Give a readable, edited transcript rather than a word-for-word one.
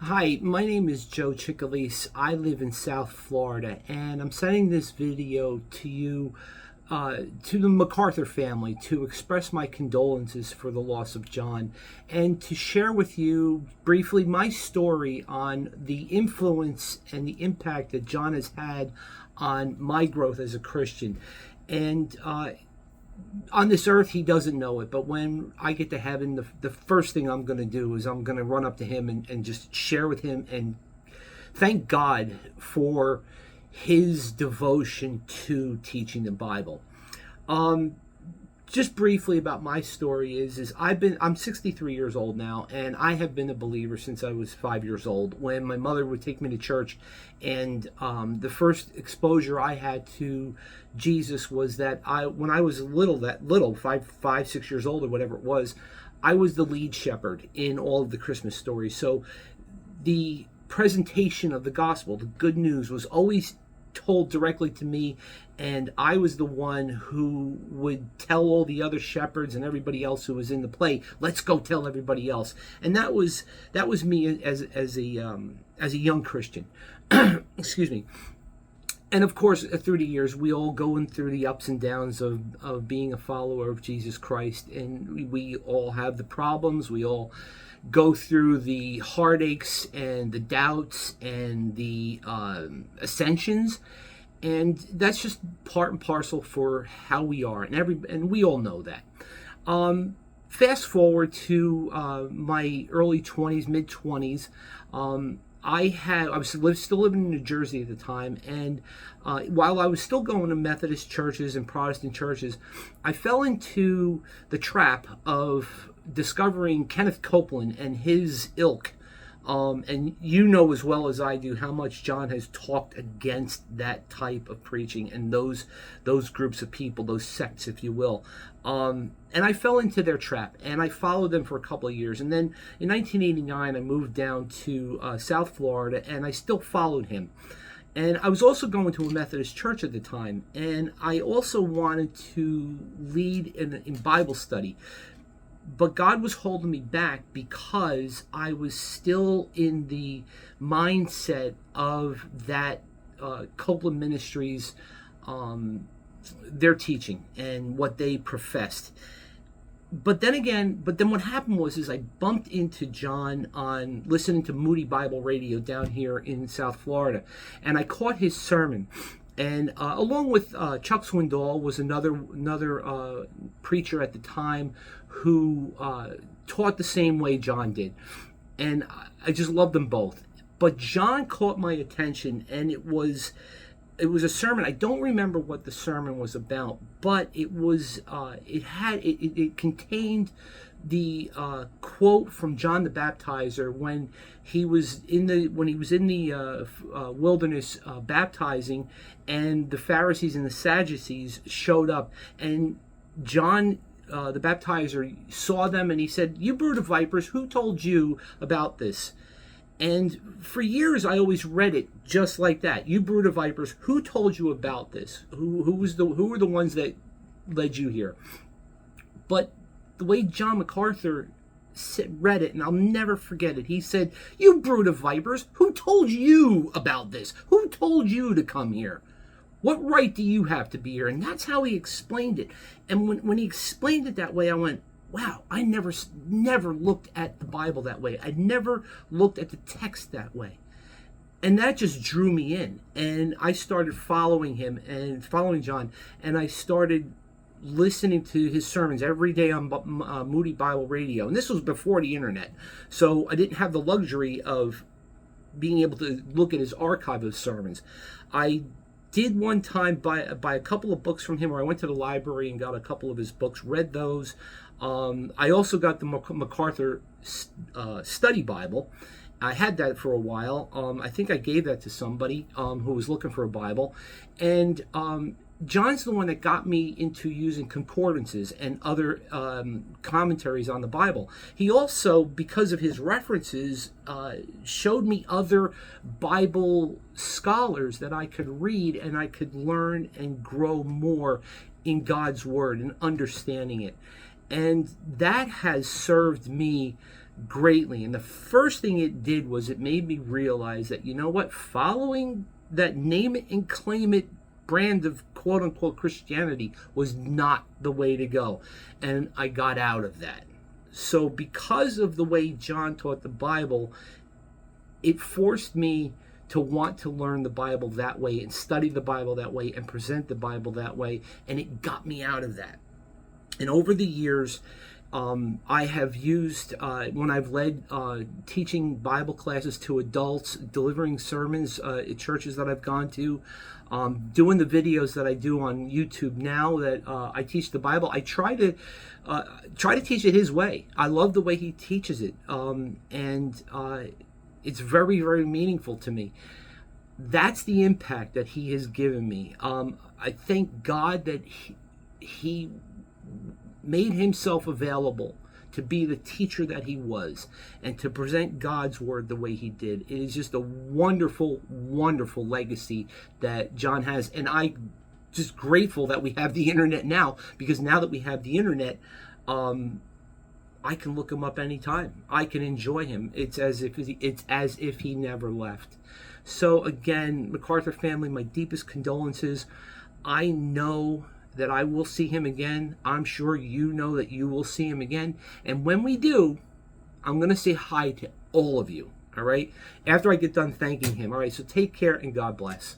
Hi, my name is Joe Chickalise. I live in South Florida, and I'm sending this video to you, to the MacArthur family, to express my condolences for the loss of John, and to share with you briefly my story on the influence and the impact that John has had on my growth as a Christian. And on this earth, he doesn't know it, but when I get to heaven, the first thing I'm going to do is I'm going to run up to him and just share with him and thank God for his devotion to teaching the Bible. Just briefly about my story is I'm 63 years old now, and I have been a believer since I was 5 years old, when my mother would take me to church. And the first exposure I had to Jesus was that when I was little, 6 years old or whatever it was, I was the lead shepherd in all of the Christmas stories. So the presentation of the gospel, the good news, was always told directly to me, and I was the one who would tell all the other shepherds and everybody else who was in the play, let's go tell everybody else. And that was me as a young Christian. Excuse me. And of course, through the years, we all going through the ups and downs of being a follower of Jesus Christ, and we all have the problems. We all go through the heartaches and the doubts and the ascensions, and that's just part and parcel for how we are, and we all know that. Fast forward to my early 20s, mid 20s. I was still living in New Jersey at the time, and while I was still going to Methodist churches and Protestant churches, I fell into the trap of discovering Kenneth Copeland and his ilk. And you know as well as I do how much John has talked against that type of preaching and those groups of people, those sects, if you will. And I fell into their trap, and I followed them for a couple of years. And then in 1989, I moved down to South Florida, and I still followed him. And I was also going to a Methodist church at the time, and I also wanted to lead in Bible study. But God was holding me back because I was still in the mindset of that Copeland Ministries, their teaching and what they professed. But then what happened was I bumped into John on listening to Moody Bible Radio down here in South Florida, and I caught his sermon. And along with Chuck Swindoll was another preacher at the time who taught the same way John did. And I just loved them both. But John caught my attention, and it was a sermon. I don't remember what the sermon was about, but it contained the quote from John the Baptizer when he was in the wilderness baptizing, and the Pharisees and the Sadducees showed up, and John the Baptizer saw them, and he said, "You brood of vipers, who told you about this?" And for years, I always read it just like that. "You brood of vipers, who told you about this? Who were the ones that led you here?" But the way John MacArthur read it, and I'll never forget it, he said, "You brood of vipers, who told you about this? Who told you to come here? What right do you have to be here?" And that's how he explained it. And when he explained it that way, I went, wow, I never looked at the Bible that way. I never looked at the text that way. And that just drew me in. And I started following him and following John. And I started listening to his sermons every day on Moody Bible Radio. And this was before the internet. So I didn't have the luxury of being able to look at his archive of sermons. I did one time buy a couple of books from him, or I went to the library and got a couple of his books, read those. I also got the MacArthur study Bible. I had that for a while. I think I gave that to somebody who was looking for a Bible. And John's the one that got me into using concordances and other commentaries on the Bible. He also, because of his references, showed me other Bible scholars that I could read, and I could learn and grow more in God's Word and understanding it. And that has served me greatly. And the first thing it did was it made me realize that, you know what, following that name it and claim it brand of quote unquote Christianity was not the way to go. And I got out of that. So because of the way John taught the Bible, it forced me to want to learn the Bible that way and study the Bible that way and present the Bible that way. And it got me out of that. And over the years, I have used, when I've led teaching Bible classes to adults, delivering sermons at churches that I've gone to, doing the videos that I do on YouTube now that I teach the Bible, I try to teach it his way. I love the way he teaches it, and it's very, very meaningful to me. That's the impact that he has given me. I thank God that he made himself available to be the teacher that he was and to present God's word the way he did. It is just a wonderful, wonderful legacy that John has. And I'm just grateful that we have the internet now, because now that we have the internet, I can look him up anytime. I can enjoy him. It's as if he never left. So again, MacArthur family, my deepest condolences. I know that I will see him again. I'm sure you know that you will see him again. And when we do, I'm going to say hi to all of you. All right? After I get done thanking him. All right, so take care and God bless.